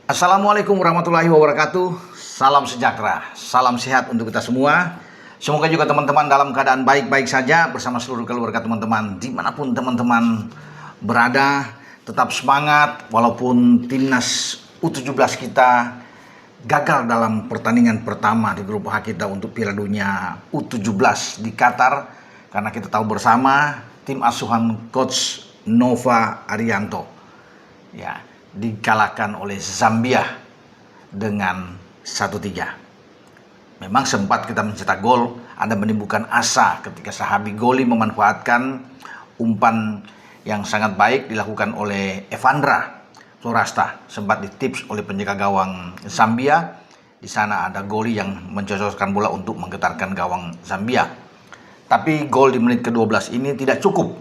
Assalamualaikum warahmatullahi wabarakatuh. Salam sejahtera, salam sehat untuk kita semua. Semoga juga teman-teman dalam keadaan baik-baik saja bersama seluruh keluarga teman-teman. Dimanapun teman-teman berada, tetap semangat walaupun timnas U17 kita gagal dalam pertandingan pertama di grup H kita untuk Piala Dunia U17 di Qatar. Karena kita tahu bersama tim asuhan Coach Nova Arianto ya dikalahkan oleh Zambia dengan 1-3. Memang sempat kita mencetak gol, ada menimbulkan asa ketika Sahabi Goli memanfaatkan umpan yang sangat baik dilakukan oleh Evandra Florasta, sempat ditips oleh penjaga gawang Zambia. Di sana ada Goli yang mencocokkan bola untuk menggetarkan gawang Zambia. Tapi gol di menit ke-12 ini tidak cukup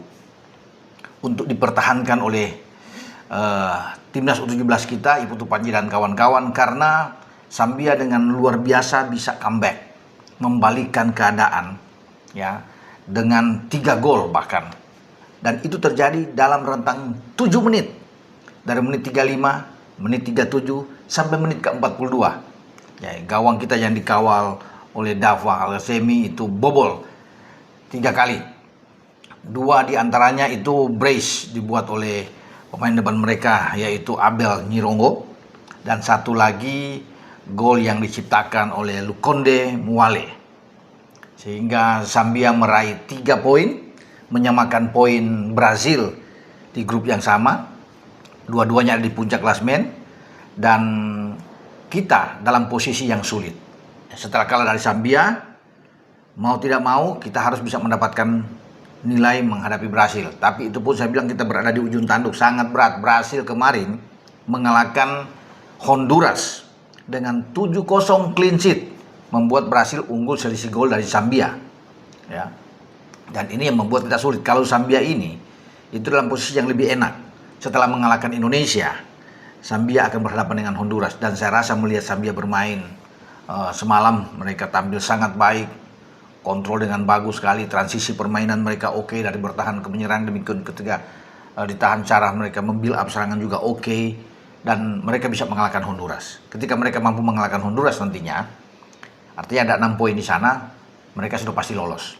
untuk dipertahankan oleh timnas U17 kita, Iputu Panji dan kawan-kawan, karena Zambia dengan luar biasa bisa comeback, membalikkan keadaan ya dengan 3 gol bahkan. Dan itu terjadi dalam rentang 7 menit. Dari menit 35, menit 37 sampai menit ke-42. Ya, gawang kita yang dikawal oleh Dava Al-Ghazemi itu bobol 3 kali. 2 diantaranya itu brace dibuat oleh pemain depan mereka, yaitu Abel Nyirongo, dan 1 lagi gol yang diciptakan oleh Lukonde Muale, sehingga Zambia meraih 3 poin, menyamakan poin Brazil di grup yang sama. Dua-duanya ada di puncak klasemen, dan kita dalam posisi yang sulit. Setelah kalah dari Zambia, mau tidak mau kita harus bisa mendapatkan nilai menghadapi Brasil. Tapi itu pun saya bilang kita berada di ujung tanduk, sangat berat. Brasil kemarin mengalahkan Honduras dengan 7-0 clean sheet, membuat Brasil unggul selisih gol dari Zambia ya. Dan ini yang membuat kita sulit. Kalau Zambia ini itu dalam posisi yang lebih enak setelah mengalahkan Indonesia, Zambia akan berhadapan dengan Honduras. Dan saya rasa melihat Zambia bermain semalam, mereka tampil sangat baik, kontrol dengan bagus sekali, transisi permainan mereka oke, dari bertahan ke menyerang, demikian ketika ditahan cara mereka membuild up serangan juga oke, dan mereka bisa mengalahkan Honduras. Ketika mereka mampu mengalahkan Honduras nantinya, artinya ada 6 poin di sana, mereka sudah pasti lolos.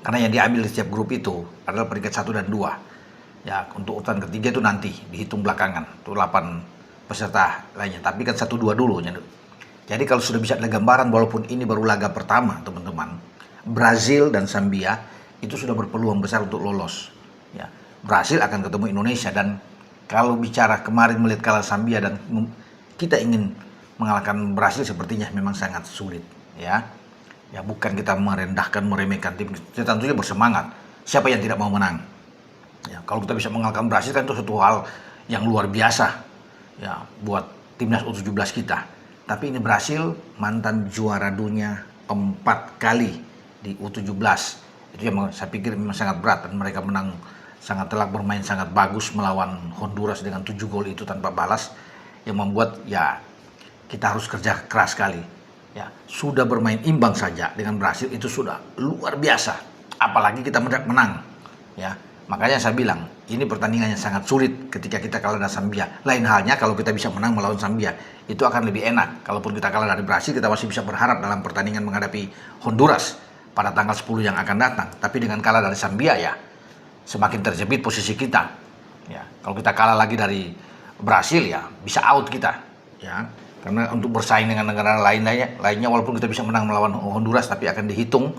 Karena yang diambil di setiap grup itu adalah peringkat 1 dan 2. Ya, untuk urutan ketiga itu nanti dihitung belakangan, itu 8 peserta lainnya. Tapi kan 1-2 dulu. Jadi kalau sudah bisa ada gambaran, walaupun ini baru laga pertama teman-teman, Brazil dan Zambia itu sudah berpeluang besar untuk lolos ya. Brazil akan ketemu Indonesia, dan kalau bicara kemarin melihat kalah Zambia dan kita ingin mengalahkan Brazil, sepertinya memang sangat sulit ya. Ya, bukan kita merendahkan, meremehkan tim, kita tentunya bersemangat, siapa yang tidak mau menang ya. Kalau kita bisa mengalahkan Brazil kan itu satu hal yang luar biasa ya buat timnas U17 kita. Tapi ini Brasil mantan juara dunia 4 kali di U17. Itu yang saya pikir memang sangat berat, dan mereka menang sangat telak, bermain sangat bagus melawan Honduras dengan 7 gol itu tanpa balas, yang membuat ya kita harus kerja keras sekali. Ya, sudah bermain imbang saja dengan Brasil itu sudah luar biasa, apalagi kita menang ya. Makanya saya bilang ini pertandingan yang sangat sulit ketika kita kalah dari Zambia. Lain halnya kalau kita bisa menang melawan Zambia, itu akan lebih enak. Kalaupun kita kalah dari Brasil, kita masih bisa berharap dalam pertandingan menghadapi Honduras pada tanggal 10 yang akan datang. Tapi dengan kalah dari Zambia ya semakin terjepit posisi kita ya. Kalau kita kalah lagi dari Brasil ya bisa out kita ya. Karena untuk bersaing dengan negara lainnya walaupun kita bisa menang melawan Honduras, tapi akan dihitung,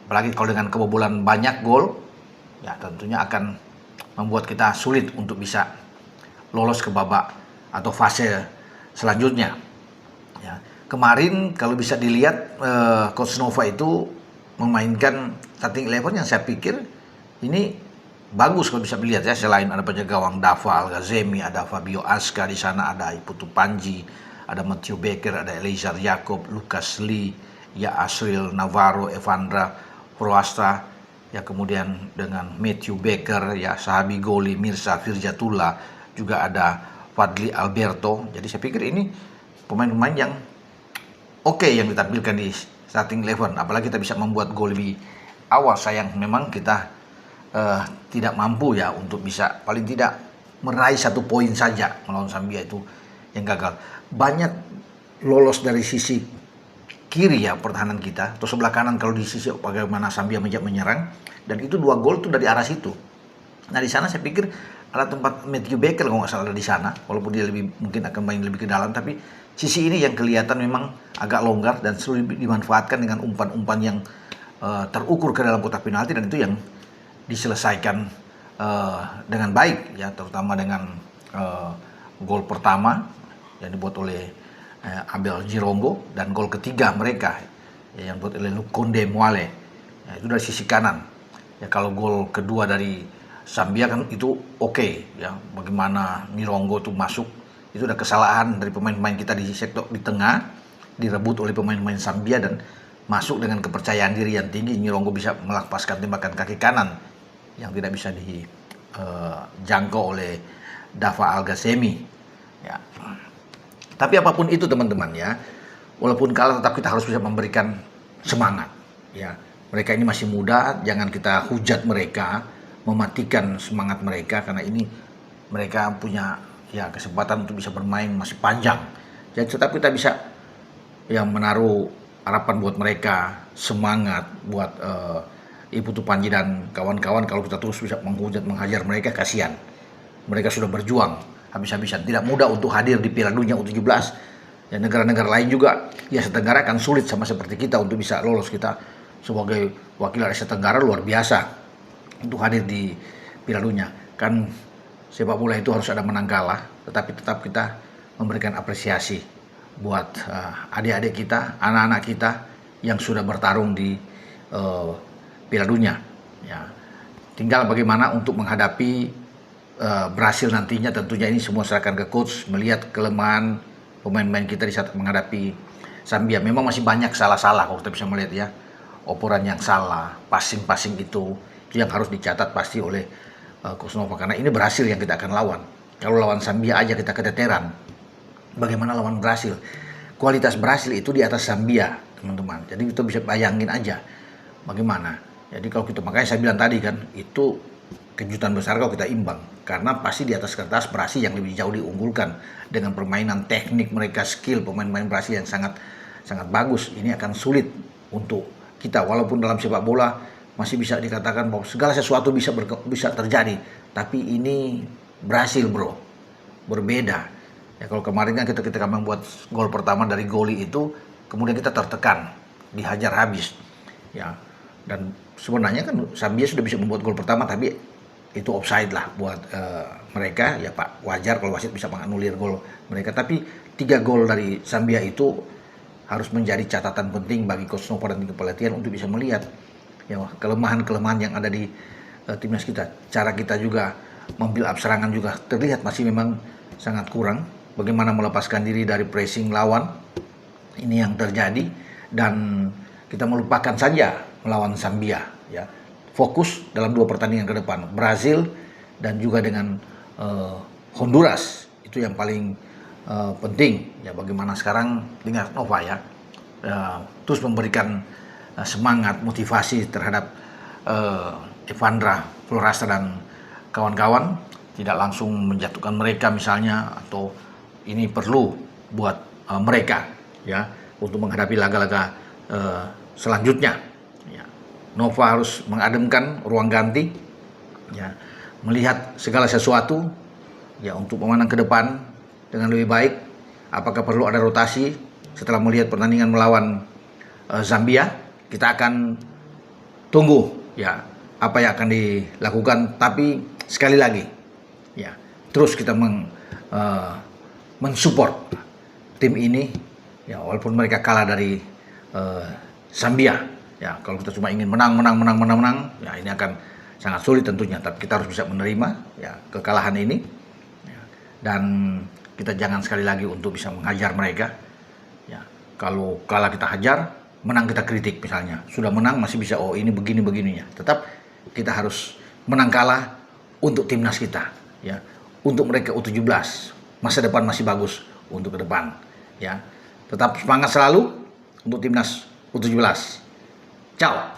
apalagi kalau dengan kebobolan banyak gol ya, tentunya akan membuat kita sulit untuk bisa lolos ke babak atau fase selanjutnya ya. Kemarin kalau bisa dilihat Coach Nova itu memainkan starting 11 yang saya pikir ini bagus kalau bisa dilihat ya. Selain ada penjaga gawang Dava Al-Ghazemi, ada Fabio Aska di sana, ada Iputu Panji, ada Matthew Baker, ada Eliezer Jacob, Lucas Lee, ya Asril Navarro, Evandra Proasta, ya kemudian dengan Matthew Baker, ya Sahabi Goli, Mirza Firjatullah, juga ada Fadli Alberto. Jadi saya pikir ini pemain-pemain yang oke yang ditampilkan di starting 11. Apalagi kita bisa membuat gol lebih awal. Sayang memang kita tidak mampu ya untuk bisa paling tidak meraih 1 poin saja melawan Zambia itu yang gagal. Banyak lolos dari sisi kiri ya pertahanan kita, atau sebelah kanan kalau di sisi bagaimana Zambia menyerang, dan itu 2 gol tuh dari arah situ. Nah di sana saya pikir ada tempat Matthew Becker kalau nggak salah ada di sana, walaupun dia lebih mungkin akan main lebih ke dalam, tapi sisi ini yang kelihatan memang agak longgar dan selalu dimanfaatkan dengan umpan-umpan yang terukur ke dalam kotak penalti, dan itu yang diselesaikan dengan baik ya, terutama dengan gol pertama yang dibuat oleh Abel Girongo, dan gol ketiga mereka ya, yang dibuat oleh Lukonde Moale ya, itu dari sisi kanan ya. Kalau gol kedua dari Zambia kan itu oke ya, bagaimana Girongo tuh masuk, itu udah kesalahan dari pemain-pemain kita di sektor di tengah, direbut oleh pemain-pemain Zambia dan masuk dengan kepercayaan diri yang tinggi. Girongo bisa melepaskan tembakan kaki kanan yang tidak bisa dijangkau oleh Dava Algasemi ya. Tapi apapun itu teman-teman ya, walaupun kalah tetap kita harus bisa memberikan semangat ya. Mereka ini masih muda, jangan kita hujat mereka, mematikan semangat mereka, karena ini mereka punya ya kesempatan untuk bisa bermain masih panjang. Jadi tetap kita bisa yang menaruh harapan buat mereka, semangat buat Ibu Tupanji dan kawan-kawan. Kalau kita terus bisa menghujat, menghajar mereka, kasihan. Mereka sudah berjuang habis-habisan. Tidak mudah untuk hadir di Piala Dunia U17. Ya, negara-negara lain juga di Asia Tenggara kan sulit sama seperti kita untuk bisa lolos. Kita sebagai wakil Asia Tenggara luar biasa untuk hadir di Piala Dunia. Kan sepak bola itu harus ada menang kalah, tetapi tetap kita memberikan apresiasi buat adik-adik kita, anak-anak kita yang sudah bertarung di Piala Dunia. Ya, tinggal bagaimana untuk menghadapi Brasil nantinya. Tentunya ini semua serahkan ke coach, melihat kelemahan pemain-pemain kita di saat menghadapi Zambia. Memang masih banyak salah-salah kalau kita bisa melihat ya, operan yang salah, passing itu yang harus dicatat pasti oleh Coach Nova, karena ini Brasil yang kita akan lawan. Kalau lawan Zambia aja kita keteteran, bagaimana lawan Brasil? Kualitas Brasil itu di atas Zambia teman-teman, jadi kita bisa bayangin aja bagaimana. Jadi kalau kita, makanya saya bilang tadi kan, itu kejutan besar kalau kita imbang, karena pasti di atas kertas Brasil yang lebih jauh diunggulkan dengan permainan teknik mereka, skill pemain-pemain Brasil yang sangat bagus. Ini akan sulit untuk kita, walaupun dalam sepak bola masih bisa dikatakan bahwa segala sesuatu bisa terjadi, tapi ini Brasil bro, berbeda ya. Kalau kemarin kan kita membuat gol pertama dari goli itu, kemudian kita tertekan, dihajar habis ya, dan sebenarnya kan Zambia sudah bisa membuat gol pertama, tapi itu offside lah buat mereka ya Pak. Wajar kalau wasit bisa menganulir gol mereka, tapi 3 gol dari Zambia itu harus menjadi catatan penting bagi Coach Nova dan tim kepelatihan untuk bisa melihat ya kelemahan-kelemahan yang ada di timnas kita. Cara kita juga membuild up serangan juga terlihat masih memang sangat kurang. Bagaimana melepaskan diri dari pressing lawan, ini yang terjadi, dan kita melupakan saja melawan Zambia ya. Fokus dalam 2 pertandingan ke depan, Brazil dan juga dengan Honduras, itu yang paling penting ya. Bagaimana sekarang dengan Nova ya, terus memberikan semangat, motivasi terhadap Evandra Florasta dan kawan-kawan, tidak langsung menjatuhkan mereka misalnya, atau ini perlu buat mereka ya untuk menghadapi laga-laga selanjutnya. Nova harus mengademkan ruang ganti ya, melihat segala sesuatu ya untuk memenang ke depan dengan lebih baik. Apakah perlu ada rotasi setelah melihat pertandingan melawan Zambia? Kita akan tunggu ya apa yang akan dilakukan, tapi sekali lagi ya, terus kita mensupport tim ini ya, walaupun mereka kalah dari Zambia. Ya, kalau kita cuma ingin menang, ya ini akan sangat sulit tentunya. Tapi kita harus bisa menerima ya kekalahan ini. Ya, dan kita jangan sekali lagi untuk bisa menghajar mereka. Ya, kalau kalah kita hajar, menang kita kritik misalnya. Sudah menang masih bisa, oh ini begininya. Tetap kita harus menang kalah untuk timnas kita. Ya, untuk mereka U17, masa depan masih bagus untuk ke depan. Ya, tetap semangat selalu untuk timnas U17. Ciao.